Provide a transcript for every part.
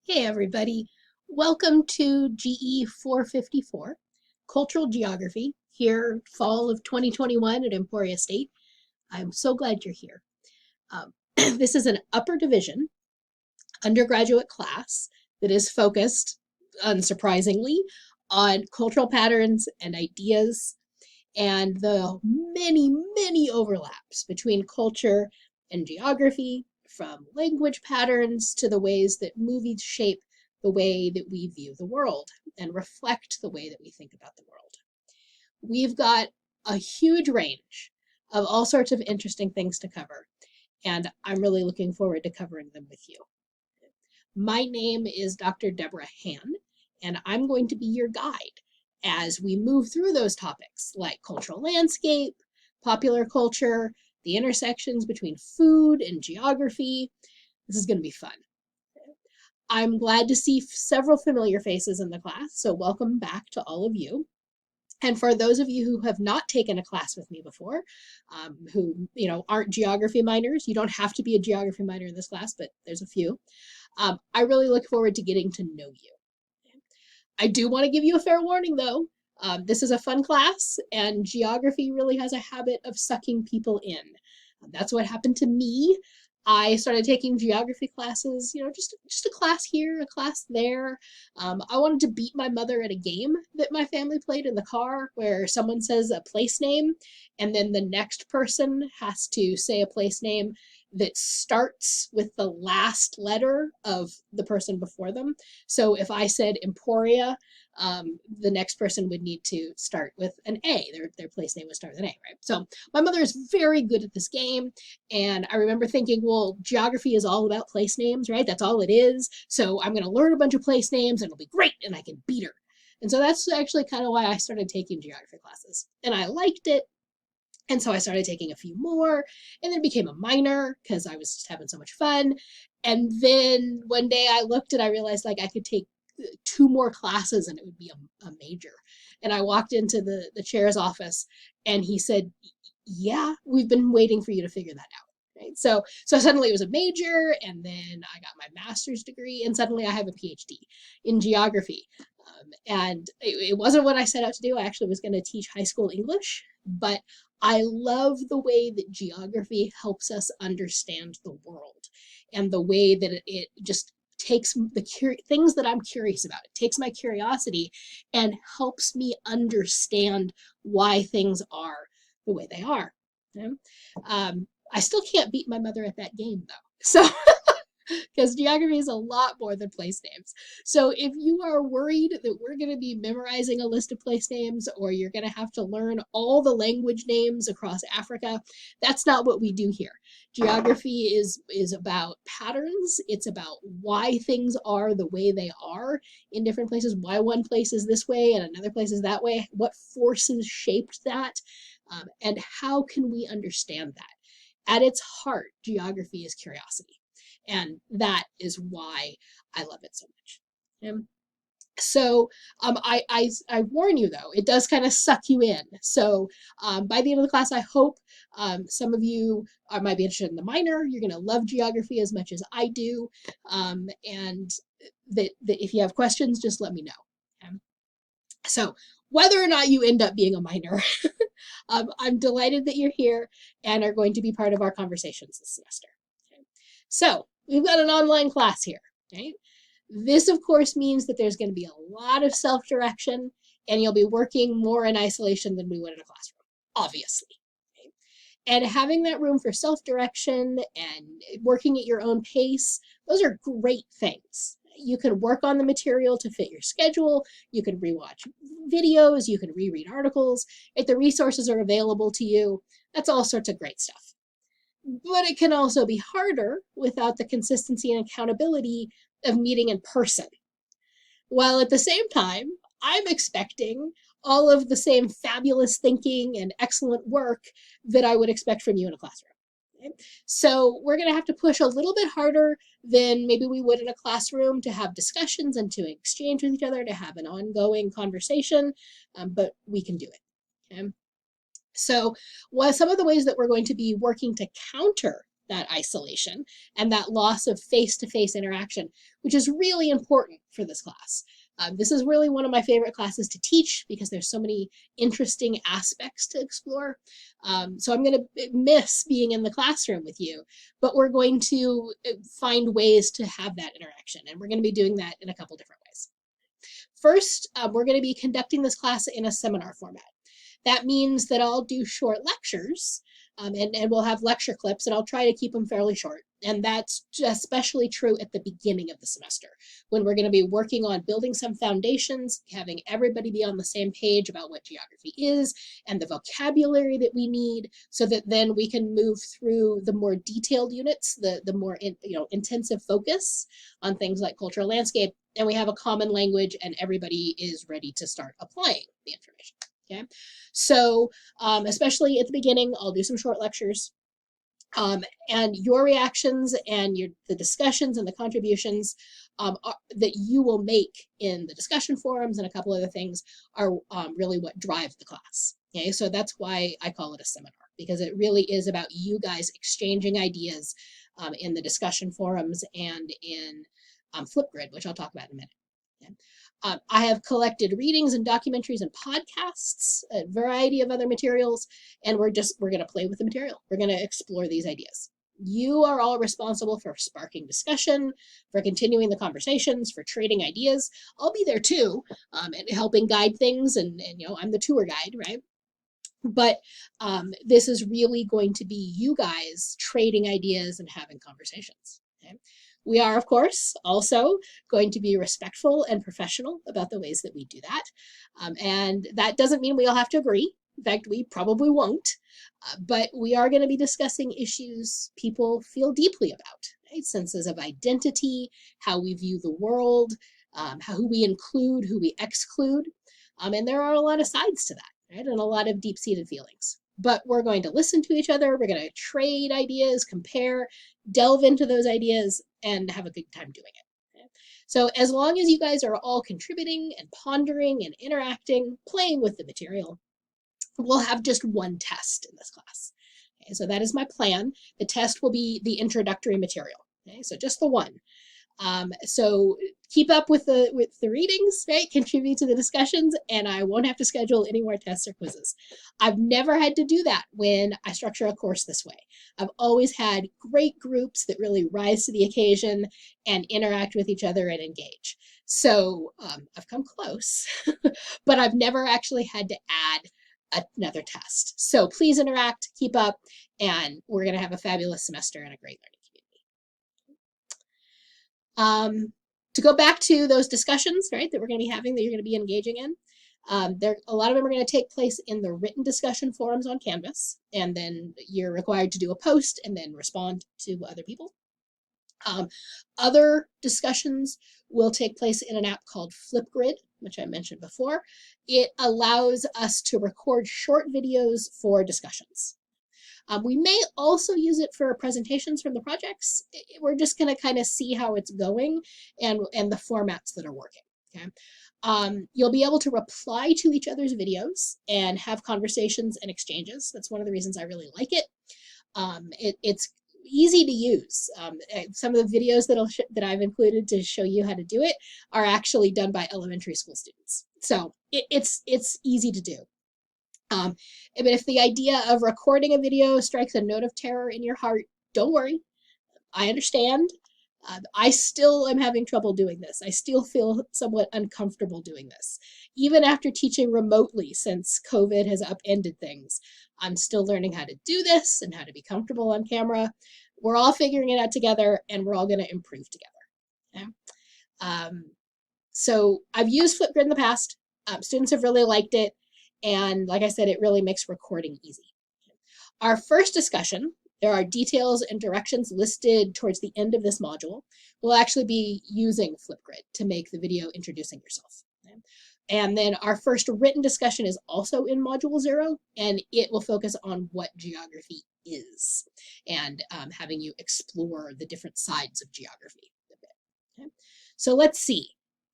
Hey everybody, welcome to GE 454, Cultural Geography, here fall of 2021 at Emporia State. I'm so glad you're here. This is an upper division undergraduate class that is focused, unsurprisingly, on cultural patterns and ideas and the many overlaps between culture and geography, from language patterns to the ways that movies shape the way that we view the world and reflect the way that we think about the world. We've got a huge range of all sorts of interesting things to cover, and I'm really looking forward to covering them with you. My name is Dr. Deborah Han, and I'm going to be your guide as we move through those topics like cultural landscape, popular culture, the intersections between food and geography. This is going to be fun. I'm glad to see several familiar faces in the class, so welcome back to all of you. And for those of you who have not taken a class with me before, who aren't geography minors, you don't have to be a geography minor in this class, but there's a few. I really look forward to getting to know you. I do want to give you a fair warning though. This is a fun class, and geography really has a habit of sucking people in. That's what happened to me. I started taking geography classes, just a class here, a class there. I wanted to beat my mother at a game that my family played in the car where someone says a place name and then the next person has to say a place name that starts with the last letter of the person before them. So if I said Emporia, the next person would need to start with an A. Their place name would start with an A, right? So my mother is very good at this game. And I remember thinking, well, geography is all about place names, right? That's all it is. So I'm going to learn a bunch of place names and it'll be great and I can beat her. And so that's actually kind of why I started taking geography classes. And I liked it. And so I started taking a few more and then became a minor because I was just having so much fun. And then one day I looked and I realized like I could take two more classes and it would be a major. And I walked into the chair's office and he said, yeah, we've been waiting for you to figure that out. Right. So suddenly it was a major, and then I got my master's degree, and suddenly I have a PhD in geography. And it wasn't what I set out to do. I actually was going to teach high school English, but I love the way that geography helps us understand the world and the way that it just takes the things that I'm curious about. It takes my curiosity and helps me understand why things are the way they are. You know? I still can't beat my mother at that game though. So because geography is a lot more than place names. So if you are worried that we're going to be memorizing a list of place names or you're going to have to learn all the language names across Africa, that's not what we do here. Geography is about patterns. It's about why things are the way they are in different places, why one place is this way and another place is that way, what forces shaped that, and how can we understand that. At its heart, geography is curiosity. And that is why I love it so much. So I warn you though, it does kind of suck you in. So by the end of the class, I hope some of you might be interested in the minor. You're going to love geography as much as I do, and that if you have questions, just let me know. Okay? So whether or not you end up being a minor, I'm delighted that you're here and are going to be part of our conversations this semester. Okay? So we've got an online class here, right? This, of course, means that there's going to be a lot of self-direction and you'll be working more in isolation than we would in a classroom, obviously. Okay? And having that room for self-direction and working at your own pace, those are great things. You can work on the material to fit your schedule. You can rewatch videos. You can reread articles. If the resources are available to you, that's all sorts of great stuff. But it can also be harder without the consistency and accountability of meeting in person. While at the same time, I'm expecting all of the same fabulous thinking and excellent work that I would expect from you in a classroom. Okay? So we're going to have to push a little bit harder than maybe we would in a classroom to have discussions and to exchange with each other, to have an ongoing conversation, but we can do it. Okay? So some of the ways that we're going to be working to counter that isolation and that loss of face-to-face interaction, which is really important for this class. This is really one of my favorite classes to teach because there's so many interesting aspects to explore. So I'm going to miss being in the classroom with you, but we're going to find ways to have that interaction, and we're going to be doing that in a couple different ways. First, we're going to be conducting this class in a seminar format. That means that I'll do short lectures, and we'll have lecture clips, and I'll try to keep them fairly short. And that's especially true at the beginning of the semester, when we're going to be working on building some foundations, having everybody be on the same page about what geography is and the vocabulary that we need, so that then we can move through the more detailed units, the more intensive focus on things like cultural landscape, and we have a common language and everybody is ready to start applying the information. Okay, so especially at the beginning, I'll do some short lectures, and your reactions and the discussions and the contributions that you will make in the discussion forums and a couple other things are really what drive the class. Okay, so that's why I call it a seminar, because it really is about you guys exchanging ideas in the discussion forums and in Flipgrid, which I'll talk about in a minute. Okay. I have collected readings and documentaries and podcasts, a variety of other materials, and we're going to play with the material. We're going to explore these ideas. You are all responsible for sparking discussion, for continuing the conversations, for trading ideas. I'll be there too, and helping guide things, and I'm the tour guide, right? But this is really going to be you guys trading ideas and having conversations. Okay? We are, of course, also going to be respectful and professional about the ways that we do that. And that doesn't mean we all have to agree. In fact, we probably won't. But we are going to be discussing issues people feel deeply about, right? Senses of identity, how we view the world, who we include, who we exclude. And there are a lot of sides to that, right? And a lot of deep-seated feelings. But we're going to listen to each other. We're going to trade ideas, compare, delve into those ideas, and have a good time doing it. Okay? So as long as you guys are all contributing and pondering and interacting, playing with the material, we'll have just one test in this class. Okay? So that is my plan. The test will be the introductory material. Okay? So just the one. So keep up with the readings, right? Contribute to the discussions, and I won't have to schedule any more tests or quizzes. I've never had to do that when I structure a course this way. I've always had great groups that really rise to the occasion and interact with each other and engage. So I've come close, but I've never actually had to add another test. So please interact, keep up, and we're going to have a fabulous semester and a great learning community. To go back to those discussions, right, that we're going to be having, that you're going to be engaging in, a lot of them are going to take place in the written discussion forums on Canvas, and then you're required to do a post and then respond to other people. Other discussions will take place in an app called Flipgrid, which I mentioned before. It allows us to record short videos for discussions. We may also use it for presentations from the projects. We're just going to kind of see how it's going and the formats that are working. Okay. You'll be able to reply to each other's videos and have conversations and exchanges. That's one of the reasons I really like it. It's easy to use. Some of the videos that I've included to show you how to do it are actually done by elementary school students. So it's easy to do. But if the idea of recording a video strikes a note of terror in your heart, don't worry. I understand. I still am having trouble doing this. I still feel somewhat uncomfortable doing this. Even after teaching remotely since COVID has upended things, I'm still learning how to do this and how to be comfortable on camera. We're all figuring it out together, and we're all going to improve together. Okay? So I've used Flipgrid in the past. Students have really liked it. And like I said, it really makes recording easy. Our first discussion, there are details and directions listed towards the end of this module. We'll actually be using Flipgrid to make the video introducing yourself. Okay? And then our first written discussion is also in Module 0, and it will focus on what geography is and having you explore the different sides of geography a bit. Okay? So let's see.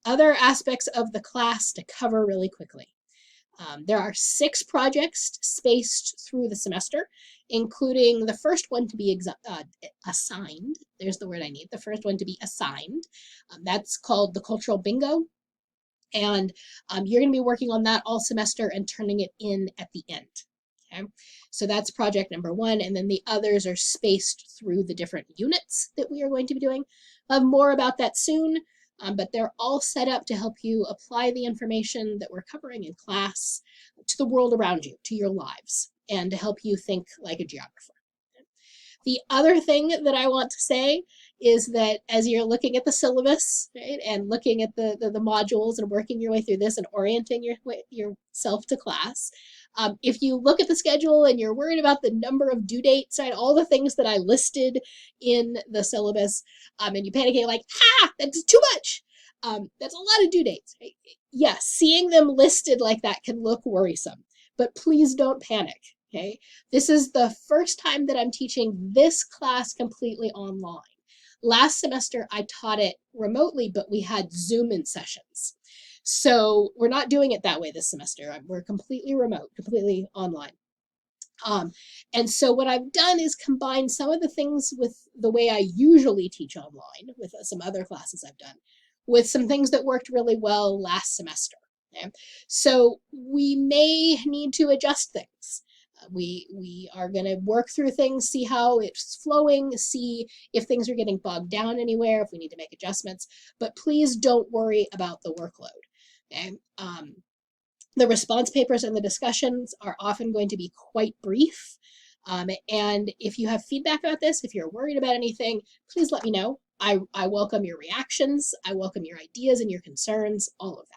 Other aspects of the class to cover really quickly. There are 6 projects spaced through the semester, including the first one to be assigned. There's the word I need. The first one to be assigned. That's called the Cultural Bingo. And you're going to be working on that all semester and turning it in at the end. Okay, so that's project number 1, and then the others are spaced through the different units that we are going to be doing. I'll have more about that soon, but they're all set up to help you apply the information that we're covering in class to the world around you, to your lives, and to help you think like a geographer. The other thing that I want to say is that as you're looking at the syllabus, right, and looking at the modules and working your way through this and orienting yourself to class, if you look at the schedule and you're worried about the number of due dates, right, all the things that I listed in the syllabus, and you panic, like, that's too much. That's a lot of due dates. Right? Yes, seeing them listed like that can look worrisome, but please don't panic. Okay, this is the first time that I'm teaching this class completely online. Last semester, I taught it remotely, but we had Zoom-in sessions. So we're not doing it that way this semester. We're completely remote, completely online. And so what I've done is combine some of the things with the way I usually teach online, with some other classes I've done, with some things that worked really well last semester. Okay? So we may need to adjust things. We are going to work through things, see how it's flowing, see if things are getting bogged down anywhere, if we need to make adjustments, but please don't worry about the workload. Okay? The response papers and the discussions are often going to be quite brief. And if you have feedback about this, if you're worried about anything, please let me know. I welcome your reactions. I welcome your ideas and your concerns, all of that.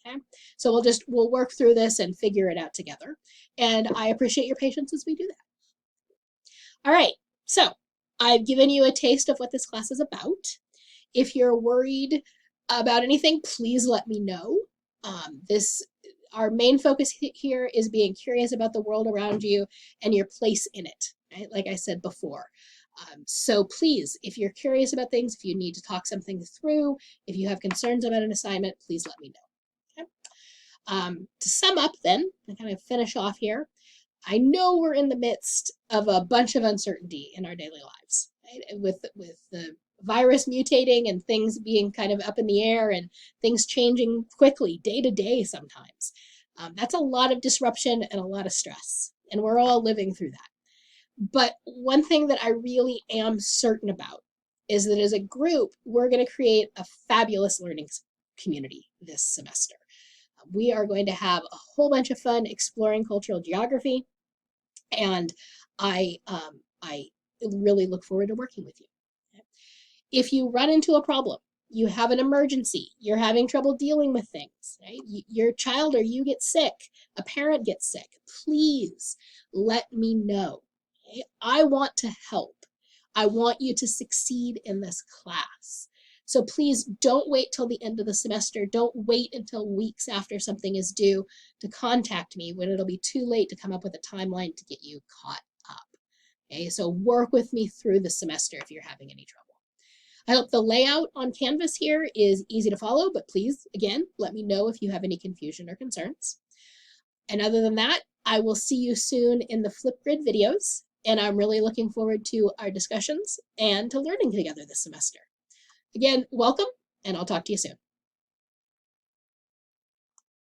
Okay, so we'll work through this and figure it out together. And I appreciate your patience as we do that. All right, so I've given you a taste of what this class is about. If you're worried about anything, please let me know. Our main focus here is being curious about the world around you and your place in it, right? Like I said before. So please, if you're curious about things, if you need to talk something through, if you have concerns about an assignment, please let me know. To sum up then, and kind of finish off here, I know we're in the midst of a bunch of uncertainty in our daily lives, right? With the virus mutating and things being kind of up in the air and things changing quickly day to day sometimes. That's a lot of disruption and a lot of stress, and we're all living through that. But one thing that I really am certain about is that as a group, we're going to create a fabulous learning community this semester. We are going to have a whole bunch of fun exploring cultural geography, and I really look forward to working with you. If you run into a problem, you have an emergency, you're having trouble dealing with things, right? Your child or you get sick, a parent gets sick, please let me know. Okay? I want to help. I want you to succeed in this class. So please don't wait till the end of the semester. Don't wait until weeks after something is due to contact me when it'll be too late to come up with a timeline to get you caught up. Okay, so work with me through the semester if you're having any trouble. I hope the layout on Canvas here is easy to follow, but please, again, let me know if you have any confusion or concerns. And other than that, I will see you soon in the Flipgrid videos, and I'm really looking forward to our discussions and to learning together this semester. Again, welcome, and I'll talk to you soon.